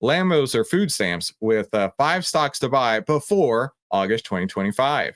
Lambos or food stamps with 5 stocks to buy before August 2025. In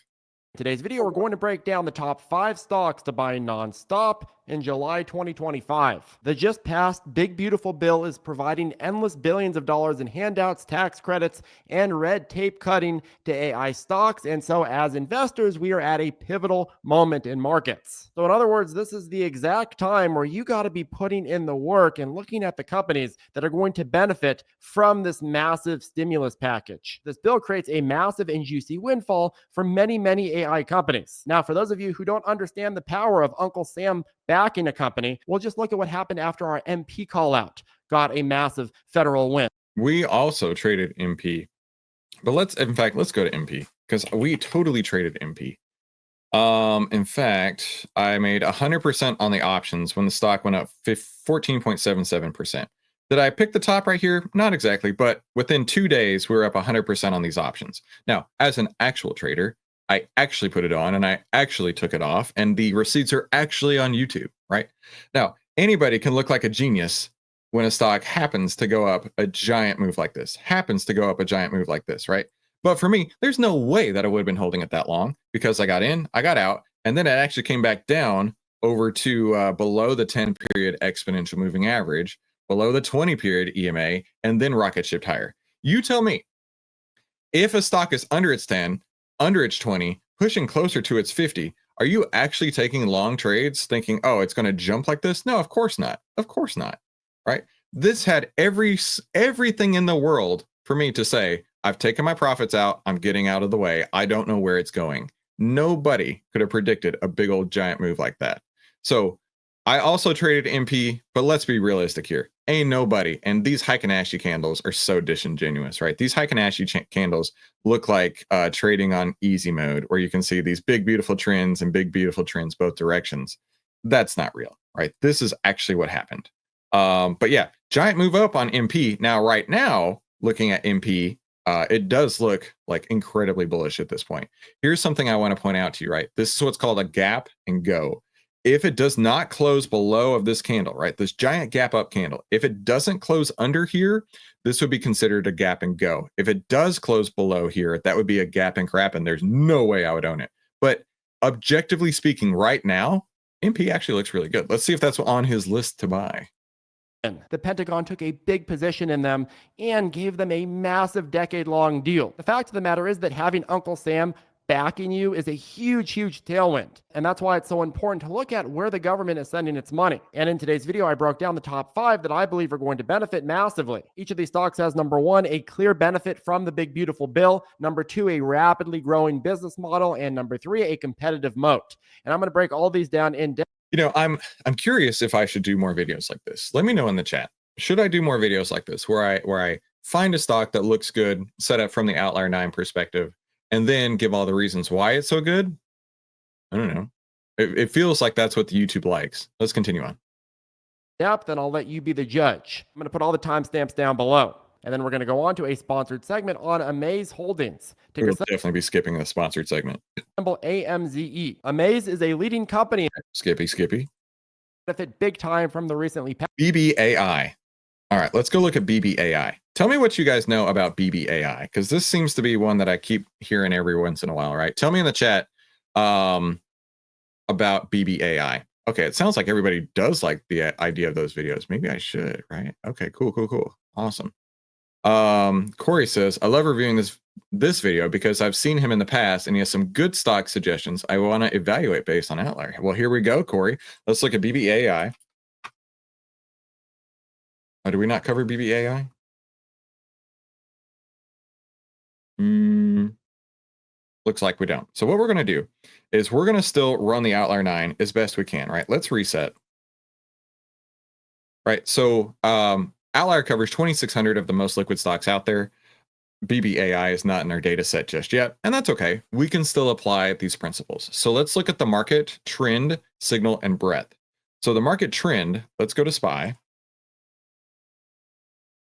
today's video, we're going to break down the top 5 stocks to buy non-stop in July 2025. The just passed Big Beautiful Bill is providing endless billions of dollars in handouts, tax credits, and red tape cutting to AI stocks. And so as investors, we are at a pivotal moment in markets. So in other words, this is the exact time where you got to be putting in the work and looking at the companies that are going to benefit from this massive stimulus package. This bill creates a massive and juicy windfall for many AI companies. Now, for those of you who don't understand the power of Uncle Sam backing a company, we'll just look at what happened after our MP call out got a massive federal win. We also traded MP, but let's go to MP because we totally traded MP. In fact, I made 100% on the options when the stock went up 14.77%. Did I pick the top right here? Not exactly, but within 2 days, we were up 100% on these options. Now, as an actual trader, I actually put it on and I actually took it off, and the receipts are actually on YouTube, right? Now, anybody can look like a genius when a stock happens to go up a giant move like this, right? But for me, there's no way that I would have been holding it that long because I got in, I got out, and then it actually came back down over to below the 10-period exponential moving average, below the 20-period EMA, and then rocket shipped higher. You tell me, if a stock is under its 10, under its 20, pushing closer to its 50, are you actually taking long trades thinking, oh, it's going to jump like this? No, of course not. Of course not, right? This had everything in the world for me to say, I've taken my profits out. I'm getting out of the way. I don't know where it's going. Nobody could have predicted a big old giant move like that. So I also traded MP, but let's be realistic here. Ain't nobody. And these Heikin-Ashi candles are so disingenuous, right? These Heikin-Ashi candles look like trading on easy mode, where you can see these big, beautiful trends and big, beautiful trends both directions. That's not real, right? This is actually what happened. But yeah, giant move up on MP. Now, right now, looking at MP, it does look like incredibly bullish at this point. Here's something I want to point out to you, right? This is what's called a gap and go. If it does not close below of this candle, right, this giant gap up candle, if it doesn't close under here, this would be considered a gap and go. If it does close below here, that would be a gap and crap, and there's no way I would own it. But objectively speaking, right now, MP actually looks really good. Let's see if that's on his list to buy. The Pentagon took a big position in them and gave them a massive decade-long deal. The fact of the matter is that having Uncle Sam backing you is a huge tailwind. And that's why it's so important to look at where the government is sending its money. And in today's video, I broke down the top 5 that I believe are going to benefit massively. Each of these stocks has number 1, a clear benefit from the Big Beautiful Bill, number 2, a rapidly growing business model, and number 3, a competitive moat. And I'm going to break all these down in depth. You know, I'm curious if I should do more videos like this. Let me know in the chat. Should I do more videos like this where I find a stock that looks good, set up from the OVTLYR 9 perspective, and then give all the reasons why it's so good? I don't know. It feels like that's what the YouTube likes. Let's continue on. Then I'll let you be the judge. I'm going to put all the timestamps down below. And then we're going to go on to a sponsored segment on Amaze Holdings. We'll definitely be skipping the sponsored segment. Symbol AMZE. Amaze is a leading company. Skippy. Benefit big time from the recently passed BBAI. All right, let's go look at BBAI. Tell me what you guys know about BBAI, because this seems to be one that I keep hearing every once in a while, right? Tell me in the chat about BBAI. Okay, it sounds like everybody does like the idea of those videos. Maybe I should, right? Okay, cool. Awesome. Corey says, I love reviewing this video because I've seen him in the past and he has some good stock suggestions I want to evaluate based on OVTLYR. Well, here we go, Corey. Let's look at BBAI. Oh, do we not cover BBAI? Looks like we don't. So what we're going to do is we're going to still run the OVTLYR 9 as best we can, right? Let's reset. Right, so OVTLYR covers 2,600 of the most liquid stocks out there. BBAI is not in our data set just yet, and that's okay. We can still apply these principles. So let's look at the market, trend, signal, and breadth. So the market trend, let's go to SPY.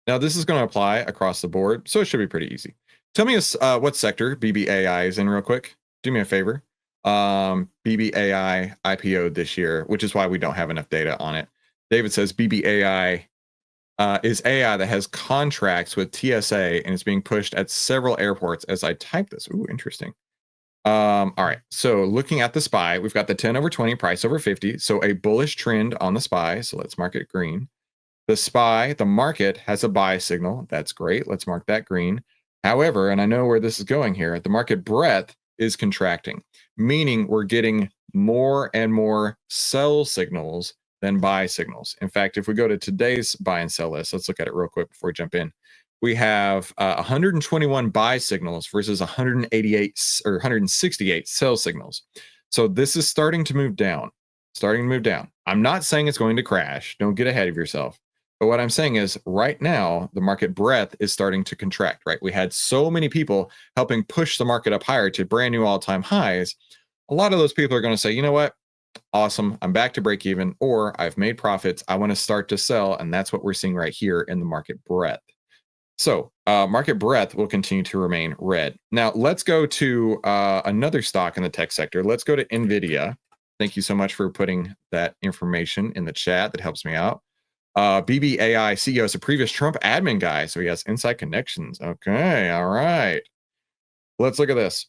Now this is going to apply across the board, so it should be pretty easy. Tell me what sector BBAI is in real quick. Do me a favor. BBAI IPO this year, which is why we don't have enough data on it. David says BBAI is AI that has contracts with TSA and is being pushed at several airports as I type this. Ooh, interesting. All right. So looking at the SPY, we've got the 10 over 20, price over 50. So a bullish trend on the SPY. So let's mark it green. The SPY, the market has a buy signal. That's great. Let's mark that green. However, and I know where this is going here, the market breadth is contracting, meaning we're getting more and more sell signals than buy signals. In fact, if we go to today's buy and sell list, let's look at it real quick before we jump in. We have 121 buy signals versus 188 or 168 sell signals. So this is starting to move down, I'm not saying it's going to crash. Don't get ahead of yourself. But what I'm saying is right now, the market breadth is starting to contract, right? We had so many people helping push the market up higher to brand new all-time highs. A lot of those people are going to say, you know what? Awesome. I'm back to break even, or I've made profits. I want to start to sell. And that's what we're seeing right here in the market breadth. So market breadth will continue to remain red. Now let's go to another stock in the tech sector. Let's go to NVIDIA. Thank you so much for putting that information in the chat. That helps me out. BBAI CEO is a previous Trump admin guy, so he has inside connections. Okay, all right. Let's look at this.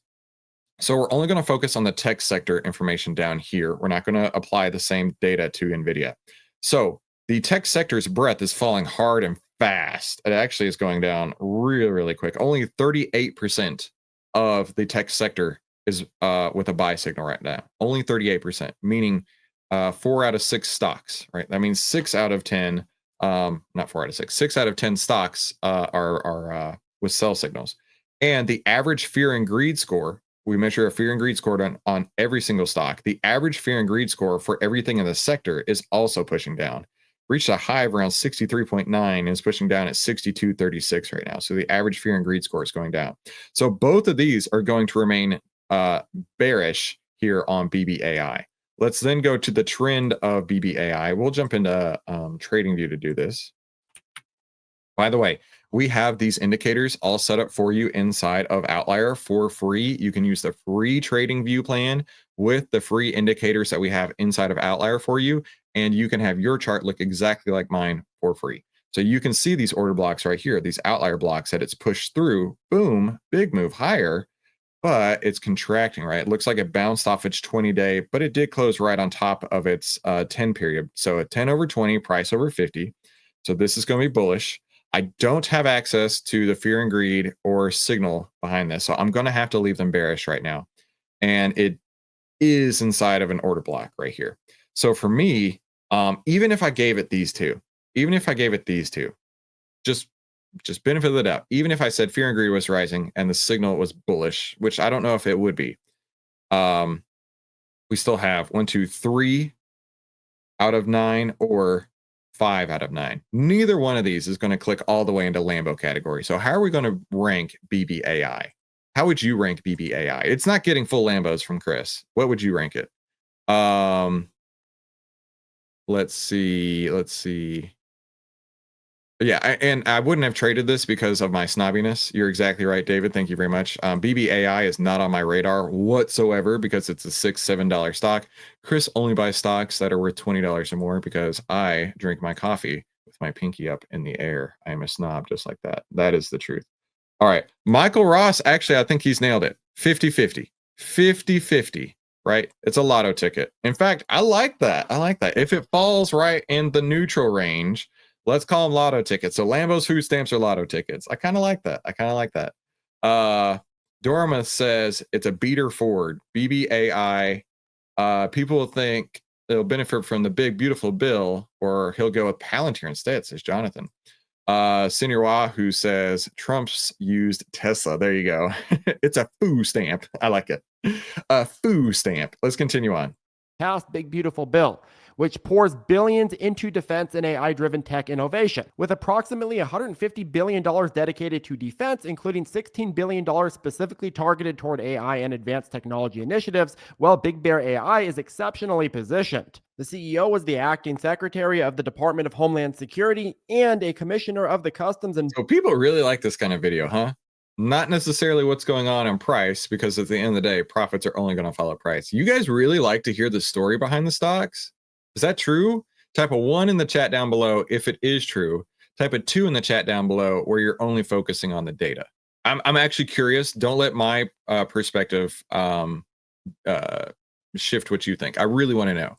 So we're only going to focus on the tech sector information down here. We're not going to apply the same data to NVIDIA. So the tech sector's breadth is falling hard and fast. It actually is going down really, really quick. Only 38% of the tech sector is with a buy signal right now. Only 38%, meaning 4 out of 6 stocks, right? That means 6 out of 10, not 4 out of 6, 6 out of 10 stocks are with sell signals. And the average fear and greed score, we measure a fear and greed score on every single stock. The average fear and greed score for everything in the sector is also pushing down. Reached a high of around 63.9 and is pushing down at 62.36 right now. So the average fear and greed score is going down. So both of these are going to remain bearish here on BBAI. Let's then go to the trend of BBAI. We'll jump into TradingView to do this. By the way, we have these indicators all set up for you inside of OVTLYR for free. You can use the free TradingView plan with the free indicators that we have inside of OVTLYR for you, and you can have your chart look exactly like mine for free. So you can see these order blocks right here, these outlier blocks that it's pushed through. Boom, big move higher, but it's contracting, right? It looks like it bounced off its 20-day, but it did close right on top of its 10 period. So a 10 over 20, price over 50. So this is going to be bullish. I don't have access to the fear and greed or signal behind this, so I'm going to have to leave them bearish right now. And it is inside of an order block right here. So for me, even if I gave it these two, just benefit of the doubt, even if I said fear and greed was rising and the signal was bullish, which I don't know if it would be, we still have 1, 2, 3 out of 9 or 5 out of 9. Neither one of these is going to click all the way into Lambo category. So how are we going to rank BBAI? How would you rank BBAI? It's not getting full Lambos from Chris. What would you rank it? Let's see. Yeah, and I wouldn't have traded this because of my snobbiness. You're exactly right, David. Thank you very much. BBAI is not on my radar whatsoever because it's a $6, $7 stock. Chris only buys stocks that are worth $20 or more because I drink my coffee with my pinky up in the air. I am a snob just like that. That is the truth. All right. Michael Ross, actually, I think he's nailed it. 50-50. 50-50, right? It's a lotto ticket. In fact, I like that. If it falls right in the neutral range, let's call them lotto tickets. So Lambos food stamps are lotto tickets. I kind of like that. Dorma says it's a beater forward. BBAI. People will think they'll benefit from the big, beautiful bill, or he'll go with Palantir instead, says Jonathan. Sinirwa, who says Trump's used Tesla. There you go. It's a foo stamp. I like it. A foo stamp. Let's continue on. Passed big, beautiful bill, which pours billions into defense and AI-driven tech innovation, with approximately $150 billion dedicated to defense, including $16 billion specifically targeted toward AI and advanced technology initiatives, while BigBear.ai is exceptionally positioned. The CEO was the acting secretary of the Department of Homeland Security and a commissioner of the Customs and... So people really like this kind of video, huh? Not necessarily what's going on in price, because at the end of the day, profits are only going to follow price. You guys really like to hear the story behind the stocks? Is that true? Type a 1 in the chat down below if it is true. type a 2 in the chat down below where you're only focusing on the data. I'm actually curious. Don't let my perspective shift what you think. I really want to know.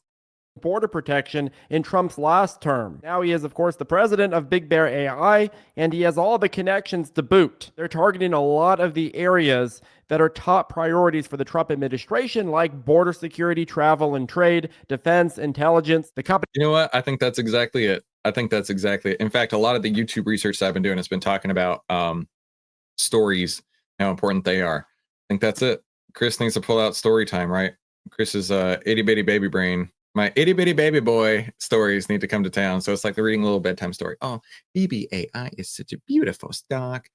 Border protection in Trump's last term. Now he is, of course, the president of BigBear.ai, and he has all the connections to boot. They're targeting a lot of the areas that are top priorities for the Trump administration, like border security, travel and trade, defense, intelligence. The company. You know what? I think that's exactly it. I think that's exactly it. In fact, a lot of the YouTube research that I've been doing has been talking about stories, how important they are. I think that's it. Chris needs to pull out story time, right? Chris's itty bitty baby brain. My itty bitty baby boy stories need to come to town. So it's like they're reading a little bedtime story. Oh, BBAI is such a beautiful stock.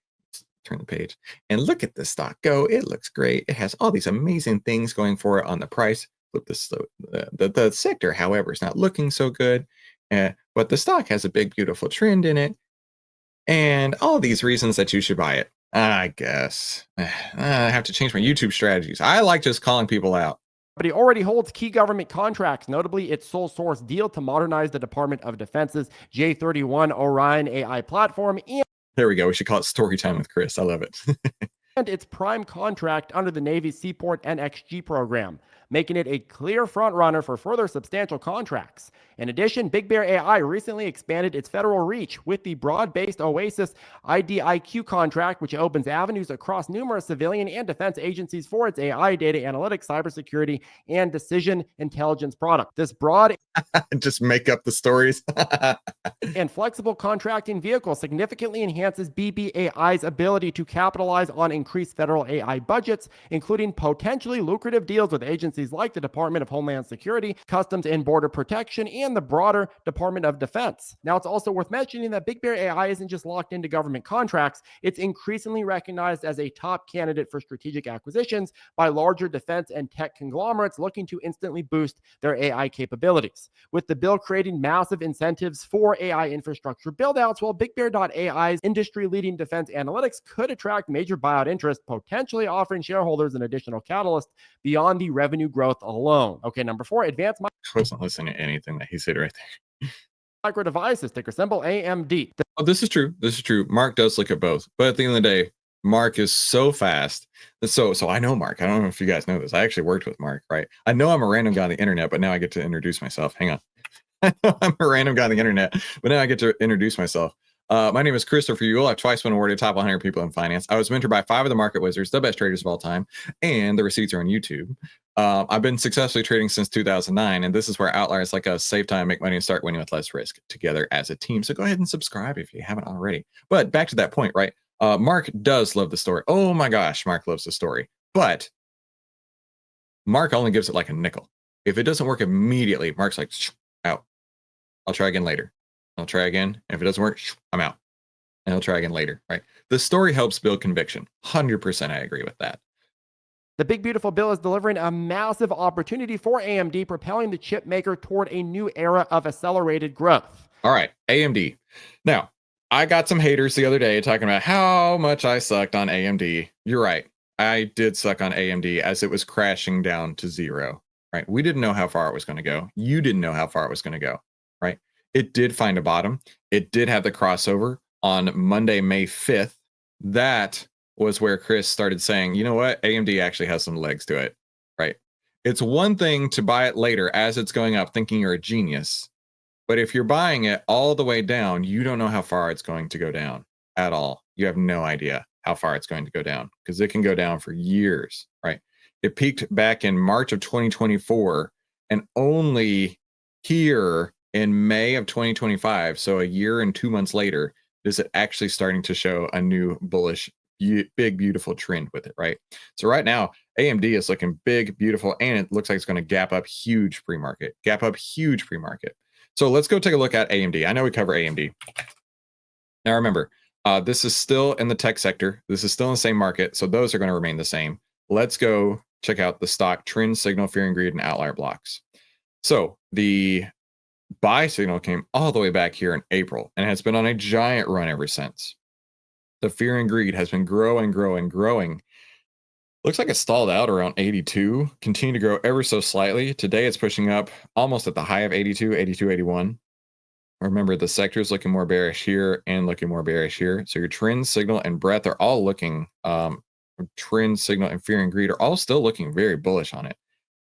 Turn the page and look at the stock go. It looks great. It has all these amazing things going for it on the price. Flip this, the sector, however, is not looking so good. But the stock has a big, beautiful trend in it. And all these reasons that you should buy it. I guess I have to change my YouTube strategies. I like just calling people out. But he already holds key government contracts, notably its sole source deal to modernize the Department of Defense's J-31 Orion AI platform. And there we go. We should call it story time with Chris. I love it. and its prime contract under the Navy's Seaport NXG program, making it a clear frontrunner for further substantial contracts. In addition, BigBear.ai recently expanded its federal reach with the broad-based OASIS IDIQ contract, which opens avenues across numerous civilian and defense agencies for its AI, data analytics, cybersecurity, and decision intelligence product. This broad just make up the stories and flexible contracting vehicle significantly enhances BBAI's ability to capitalize on increased federal AI budgets, including potentially lucrative deals with agencies like the Department of Homeland Security, Customs and Border Protection, and the broader Department of Defense. Now, it's also worth mentioning that BigBear.ai isn't just locked into government contracts. It's increasingly recognized as a top candidate for strategic acquisitions by larger defense and tech conglomerates looking to instantly boost their AI capabilities. With the bill creating massive incentives for AI infrastructure buildouts, while BigBear.ai's industry-leading defense analytics could attract major buyout interest, potentially offering shareholders an additional catalyst beyond the revenue growth alone. Okay, number 4, advanced. I wasn't listening to anything that he said right there. Micro devices, ticker symbol AMD. Oh, this is true. This is true. Mark does look at both, but at the end of the day, Mark is so fast. So I know Mark. I don't know if you guys know this. I actually worked with Mark, right? I know I'm a random guy on the internet, but now I get to introduce myself. Hang on. I know I'm a random guy on the internet, but now I get to introduce myself. My name is Christopher Yule. I've twice been awarded top 100 people in finance. I was mentored by 5 of the market wizards, the best traders of all time, and the receipts are on YouTube. I've been successfully trading since 2009, and this is where outliers like us save time, make money, and start winning with less risk together as a team. So go ahead and subscribe if you haven't already. But back to that point, right? Mark does love the story. Oh my gosh, Mark loves the story. But Mark only gives it like a nickel. If it doesn't work immediately, Mark's like, out. I'll try again later. I'll try again. If it doesn't work, I'm out. And I'll try again later, right? The story helps build conviction. 100% I agree with that. The big beautiful bill is delivering a massive opportunity for AMD, propelling the chip maker toward a new era of accelerated growth. All right, AMD. Now, I got some haters the other day talking about how much I sucked on AMD. You're right. I did suck on AMD as it was crashing down to 0, right? We didn't know how far it was going to go. You didn't know how far it was going to go, right? It did find a bottom. It did have the crossover on Monday, May 5th. That was where Chris started saying, you know what? AMD actually has some legs to it, right? It's one thing to buy it later as it's going up thinking you're a genius. But if you're buying it all the way down, you don't know how far it's going to go down at all. You have no idea how far it's going to go down because it can go down for years, right? It peaked back in March of 2024 and only here in May of 2025, so a year and 2 months later, is it actually starting to show a new bullish, big, beautiful trend with it, right? So right now, AMD is looking big, beautiful, and it looks like it's going to gap up huge pre-market. So let's go take a look at AMD. I know we cover AMD. Now remember, this is still in the tech sector. This is still in the same market, so those are going to remain the same. Let's go check out the stock trend, signal, fear and greed, and outlier blocks. So the buy signal came all the way back here in April and has been on a giant run ever since. The fear and greed has been growing. Looks like it stalled out around 82, continued to grow ever so slightly. Today it's pushing up almost at the high of 82, 81. Remember, the sector is looking more bearish here and looking more bearish here. So your trend, signal, and breadth are all looking, trend, signal, and fear and greed are all still looking very bullish on it.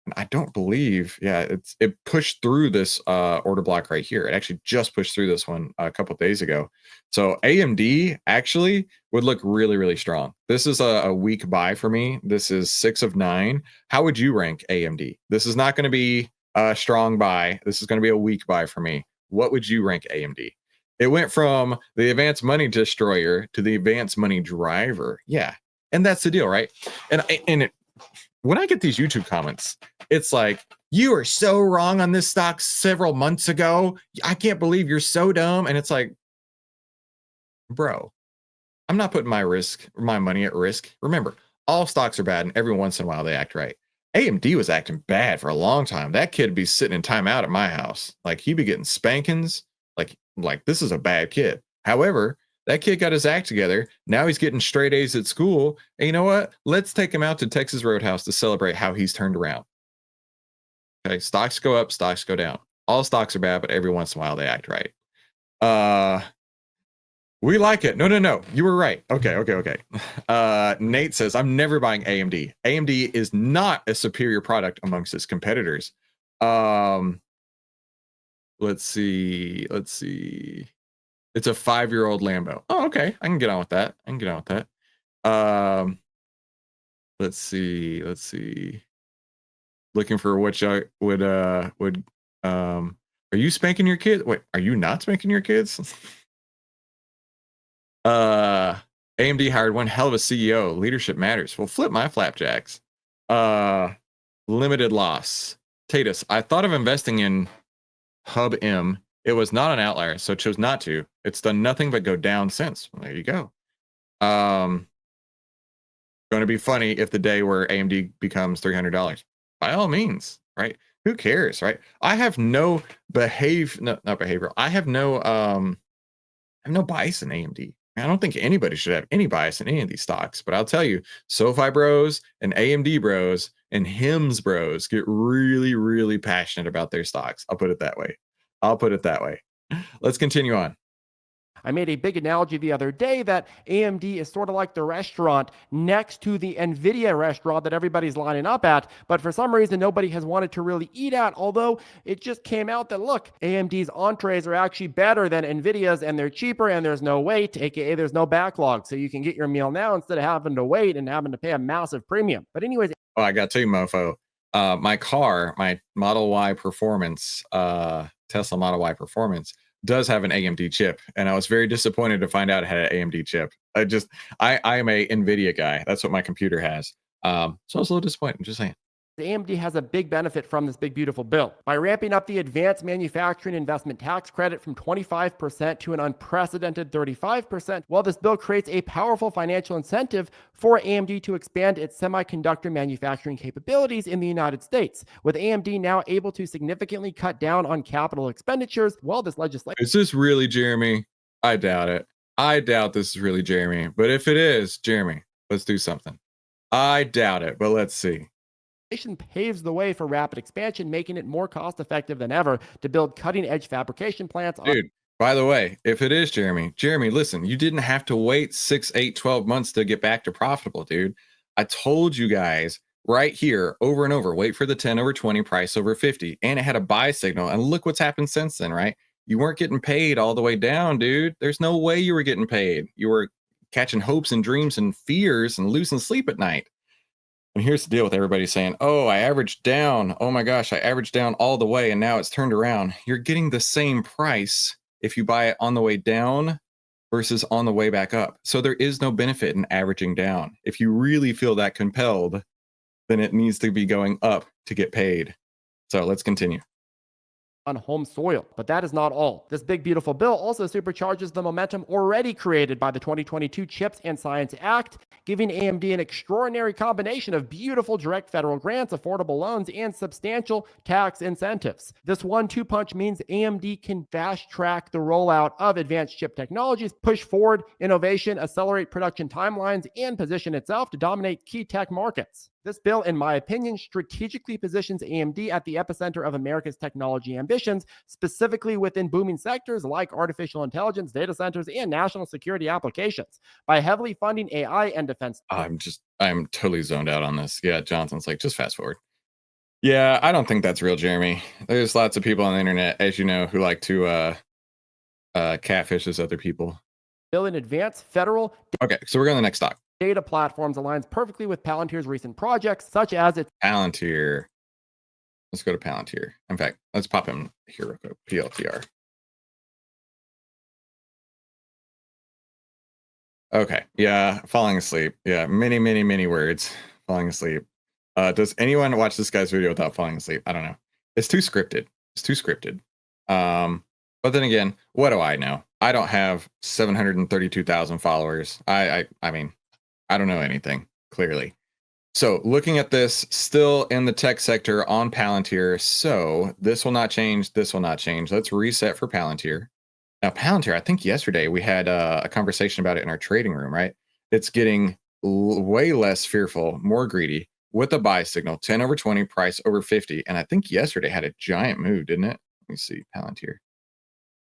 And I don't believe, yeah, it pushed through this order block right here. It actually just pushed through this one a couple of days ago. So AMD actually would look really, really strong. This is a weak buy for me. This is 6 of 9. How would you rank AMD? This is not going to be a strong buy. This is going to be a weak buy for me. What would you rank AMD? It went from the advanced money destroyer to the advanced money driver. Yeah, and that's the deal, right? When I get these YouTube comments, it's like, you are so wrong on this stock several months ago. I can't believe you're so dumb. And it's like, bro, I'm not putting my money at risk. Remember, all stocks are bad, and every once in a while they act right. AMD was acting bad for a long time. That kid would be sitting in timeout at my house. Like, he'd be getting spankings. Like this is a bad kid. However, that kid got his act together. Now he's getting straight A's at school. And you know what? Let's take him out to Texas Roadhouse to celebrate how he's turned around. Okay, stocks go up, stocks go down. All stocks are bad, but every once in a while they act right. We like it. No. You were right. Okay. Nate says, I'm never buying AMD. AMD is not a superior product amongst its competitors. Let's see. It's a 5-year-old Lambo. Oh, okay. I can get on with that. Let's see. Looking for what you would are you spanking your kids? Wait, are you not spanking your kids? AMD hired one hell of a CEO. Leadership matters. Well, flip my flapjacks. Limited loss. Tatus, I thought of investing in Hub M. It was not an outlier, so chose not to. It's done nothing but go down since. Well, there you go. Going to be funny if the day where AMD becomes $300. By all means, right? Who cares, right? I have no not behavioral. I have no bias in AMD. I don't think anybody should have any bias in any of these stocks, but I'll tell you, SoFi bros and AMD bros and HIMS bros get really, really passionate about their stocks. I'll put it that way. Let's continue on. I made a big analogy the other day that AMD is sort of like the restaurant next to the NVIDIA restaurant that everybody's lining up at, but for some reason nobody has wanted to really eat at, although it just came out that, look, AMD's entrees are actually better than NVIDIA's, and they're cheaper, and there's no wait, aka there's no backlog, so you can get your meal now instead of having to wait and having to pay a massive premium. But anyways... Oh, I got to you, mofo. My car, my Model Y Performance, Tesla Model Y Performance, does have an AMD chip, and I was very disappointed to find out it had an AMD chip. I am a NVIDIA guy. That's what my computer has. So I was a little disappointed, just saying. AMD has a big benefit from this big, beautiful bill. By ramping up the advanced manufacturing investment tax credit from 25% to an unprecedented 35%, well, this bill creates a powerful financial incentive for AMD to expand its semiconductor manufacturing capabilities in the United States. With AMD now able to significantly cut down on capital expenditures, well, this legislation... Is this really Jeremy? I doubt it. I doubt this is really Jeremy. But if it is, Jeremy, let's do something. I doubt it, but let's see. Paves the way for rapid expansion, making it more cost-effective than ever to build cutting-edge fabrication plants. Dude, by the way, if it is Jeremy, listen, you didn't have to wait 6, 8, 12 months to get back to profitable, dude. I told you guys right here over and over, wait for the 10 over 20, price over 50, and it had a buy signal, and look what's happened since then, right? You weren't getting paid all the way down, dude. There's no way you were getting paid. You were catching hopes and dreams and fears and losing sleep at night. And here's the deal with everybody saying, oh, I averaged down. Oh my gosh, I averaged down all the way and now it's turned around. You're getting the same price if you buy it on the way down versus on the way back up. So there is no benefit in averaging down. If you really feel that compelled, then it needs to be going up to get paid. So let's continue. On home soil. But that is not all. This big, beautiful bill also supercharges the momentum already created by the 2022 CHIPS and Science Act, giving AMD an extraordinary combination of beautiful direct federal grants, affordable loans, and substantial tax incentives. This 1-2 punch means AMD can fast track the rollout of advanced chip technologies, push forward innovation, accelerate production timelines, and position itself to dominate key tech markets. This bill, in my opinion, strategically positions AMD at the epicenter of America's technology ambitions, specifically within booming sectors like artificial intelligence, data centers, and national security applications. By heavily funding AI and defense. I'm totally zoned out on this. Yeah, Johnson's like, just fast forward. Yeah, I don't think that's real, Jeremy. There's lots of people on the internet, as you know, who like to catfish as other people. Bill in advanced federal. Okay, so we're going to the next stock. Data platforms aligns perfectly with Palantir's recent projects, such as its Palantir. Let's go to Palantir. In fact, let's pop him here real quick. PLTR. Okay. Yeah, falling asleep. Yeah, many words. Falling asleep. Does anyone watch this guy's video without falling asleep? I don't know. It's too scripted. It's too scripted. But then again, what do I know? I don't have 732,000 followers. I mean, I don't know anything, clearly. So looking at this, still in the tech sector on Palantir. So this will not change. This will not change. Let's reset for Palantir. Now, Palantir, I think yesterday we had a conversation about it in our trading room, right? It's getting way less fearful, more greedy with a buy signal, 10 over 20, price over 50. And I think yesterday had a giant move, didn't it? Let me see, Palantir.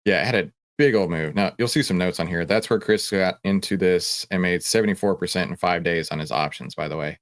Yeah, it had a big old move. Now, you'll see some notes on here. That's where Chris got into this and made 74% in 5 days on his options, by the way.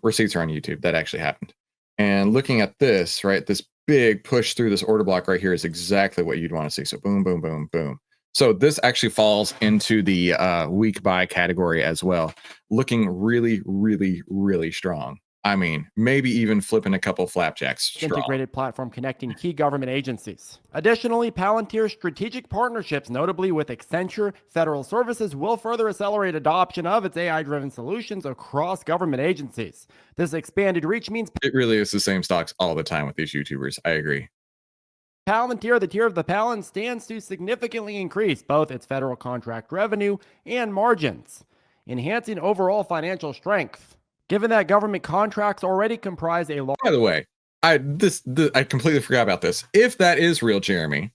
Receipts are on YouTube. That actually happened. And looking at this, right, this big push through this order block right here is exactly what you'd want to see. So boom, boom, boom, boom. So this actually falls into the weak buy category as well. Looking really strong. I mean, maybe even flipping a couple flapjacks strong. Integrated platform connecting key government agencies. Additionally, Palantir's strategic partnerships, notably with Accenture Federal Services, will further accelerate adoption of its AI-driven solutions across government agencies. This expanded reach means it really is the same stocks all the time with these YouTubers. I agree. Palantir, the tier of the Palan, stands to significantly increase both its federal contract revenue and margins, enhancing overall financial strength. Given that government contracts already comprise a large... By the way, I completely forgot about this. If that is real, Jeremy,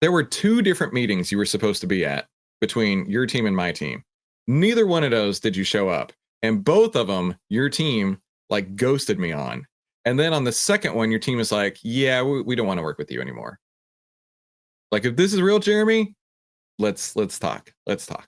there were 2 different meetings you were supposed to be at between your team and my team. Neither one of those did you show up. And both of them, your team like ghosted me on. And then on the second one, your team is like, yeah, we don't want to work with you anymore. Like, if this is real, Jeremy, let's talk. Let's talk.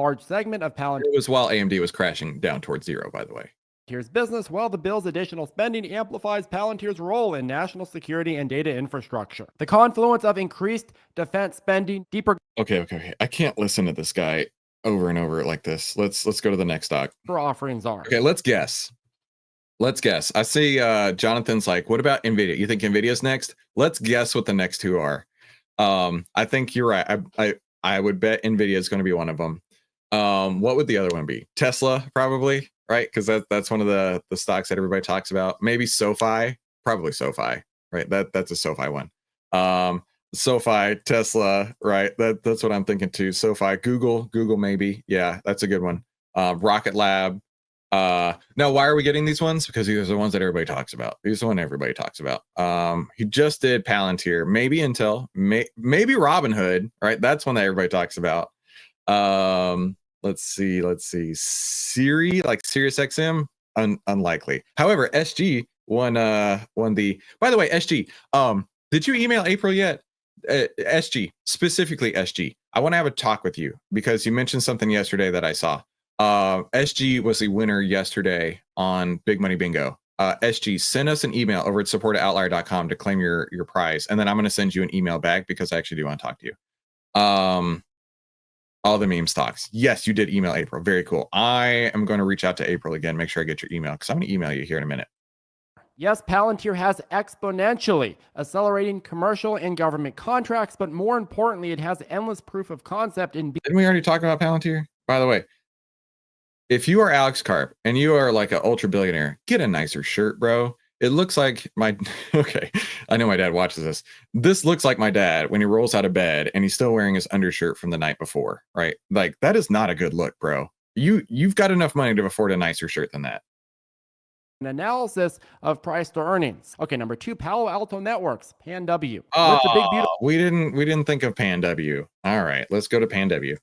Large segment of Palantir. It was while AMD was crashing down towards zero, by the way. Palantir's business, while the bill's additional spending amplifies Palantir's role in national security and data infrastructure. The confluence of increased defense spending, deeper... Okay. I can't listen to this guy over and over like this. Let's go to the next stock. Offerings are. Okay, let's guess. I see Jonathan's like, what about NVIDIA? You think NVIDIA's next? Let's guess what the next 2 are. I think you're right. I would bet NVIDIA is going to be one of them. What would the other one be? Tesla, probably, right? Because that's one of the stocks that everybody talks about. Maybe SoFi, probably SoFi, right? That's a SoFi one. SoFi, Tesla, right? That's what I'm thinking too. SoFi, Google maybe. Yeah, that's a good one. Rocket Lab. Now, why are we getting these ones? Because these are the ones that everybody talks about. These are the one everybody talks about. He just did Palantir, maybe Intel, maybe Robinhood, right? That's one that everybody talks about. Let's see. Siri, like Sirius XM, unlikely. However, SG won the. By the way, SG, did you email April yet? SG, specifically SG. I want to have a talk with you because you mentioned something yesterday that I saw. SG was the winner yesterday on Big Money Bingo. SG, send us an email over at support@outlier.com to claim your prize, and then I'm going to send you an email back because I actually do want to talk to you. All the meme stocks. Yes, you did email April. Very cool. I am going to reach out to April again, make sure I get your email because I'm going to email you here in a minute. Yes, Palantir has exponentially accelerating commercial and government contracts, but more importantly, it has endless proof of concept in... Didn't we already talk about Palantir? By the way, if you are Alex Karp and you are like an ultra billionaire, get a nicer shirt, bro. It looks like my... Okay, I know my dad watches this. This looks like my dad when he rolls out of bed and he's still wearing his undershirt from the night before, right? Like, that is not a good look, bro. You've got enough money to afford a nicer shirt than that. An analysis of price to earnings. Okay, number 2, Palo Alto Networks, PAN-W. Oh, we didn't think of PAN-W. All right, let's go to PAN-W.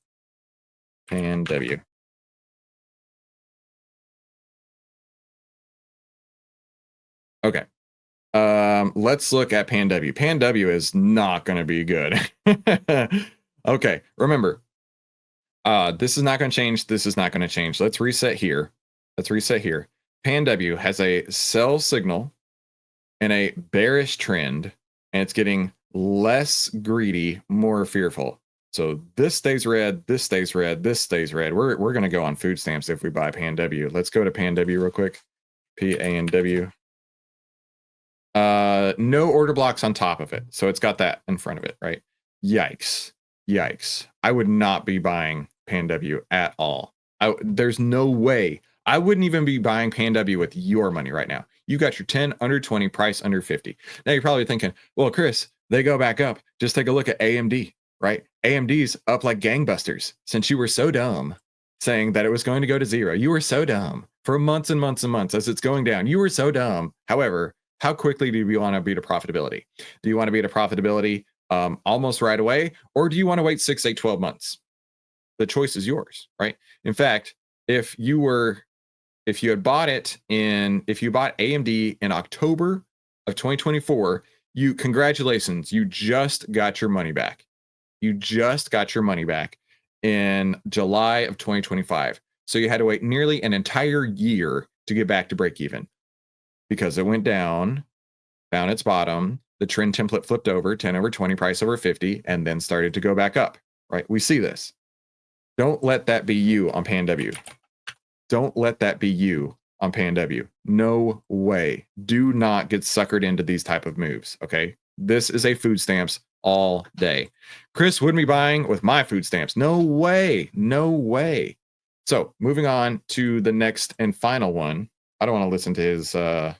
PAN-W. Let's look at Pan W. Pan W is not going to be good. Okay, remember, this is not going to change. This is not going to change. Let's reset here. Let's reset here. Pan W has a sell signal and a bearish trend, and it's getting less greedy, more fearful. So this stays red, this stays red, this stays red. We're going to go on food stamps if we buy Pan W. Let's go to Pan W real quick. PANW. No order blocks on top of it. So it's got that in front of it, right? Yikes. Yikes. I would not be buying Pan W at all. There's no way. I wouldn't even be buying Pan W with your money right now. You got your 10 under 20, price under 50. Now you're probably thinking, well, Chris, they go back up. Just take a look at AMD, right? AMD's up like gangbusters since you were so dumb saying that it was going to go to zero. You were so dumb for months and months and months as it's going down. You were so dumb. However, how quickly do you want to be to profitability? Do you want to be to profitability almost right away? Or do you want to wait 6, 8, 12 months? The choice is yours, right? In fact, if you bought AMD in October of 2024, congratulations, you just got your money back. You just got your money back in July of 2025. So you had to wait nearly an entire year to get back to break even because it went down its bottom. The trend template flipped over 10 over 20, price over 50, and then started to go back up, right? We see this. Don't let that be you on Pan W. Don't let that be you on Pan W. No way. Do not get suckered into these type of moves, okay? This is a food stamps all day. Chris wouldn't be buying with my food stamps. No way. No way. So moving on to the next and final one. I don't want to listen to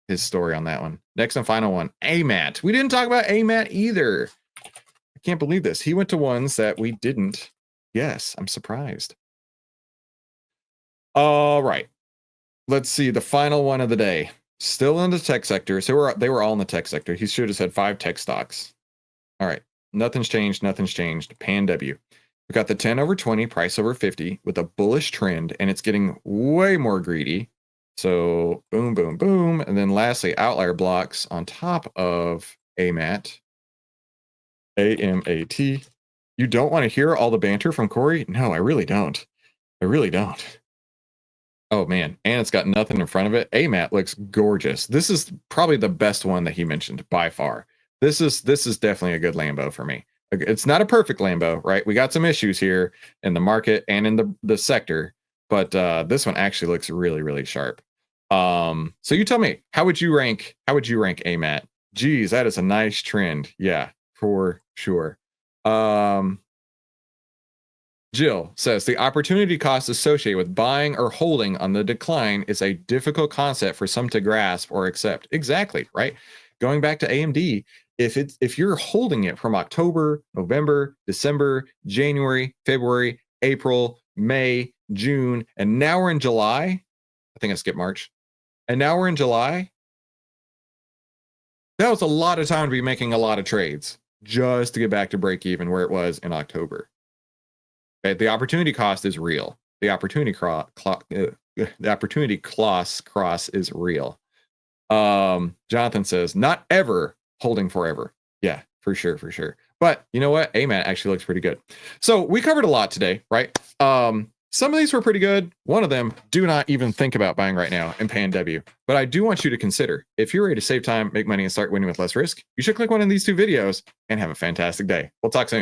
his story on that one. Next and final one, AMAT. We didn't talk about AMAT either. I can't believe this. He went to ones that we didn't. Yes, I'm surprised. All right. Let's see the final one of the day. Still in the tech sector. So they were all in the tech sector. He should have said 5 tech stocks. All right. Nothing's changed. Nothing's changed. Pan W. We got the 10 over 20, price over 50 with a bullish trend, and it's getting way more greedy. So boom, boom, boom. And then lastly, outlier blocks on top of AMAT. AMAT. You don't want to hear all the banter from Corey? No, I really don't. I really don't. Oh man, and it's got nothing in front of it. AMAT looks gorgeous. This is probably the best one that he mentioned by far. This is definitely a good Lambo for me. It's not a perfect Lambo, right? We got some issues here in the market and in the sector, but this one actually looks really, really sharp. So you tell me, how would you rank AMAT? Geez, that is a nice trend. Yeah, for sure. Jill says the opportunity cost associated with buying or holding on the decline is a difficult concept for some to grasp or accept. Exactly, right? Going back to AMD, if you're holding it from October, November, December, January, February, April, May, June, and now we're in July. I think I skipped March. And now we're in July. That was a lot of time to be making a lot of trades just to get back to break even where it was in October. Okay, the opportunity cost is real. The opportunity cross is real. Jonathan says, not ever holding forever. Yeah, for sure, for sure. But you know what? AMAT actually looks pretty good. So we covered a lot today, right? Some of these were pretty good. One of them, do not even think about buying right now in Pan W. But I do want you to consider, if you're ready to save time, make money, and start winning with less risk, you should click one of these 2 videos and have a fantastic day. We'll talk soon.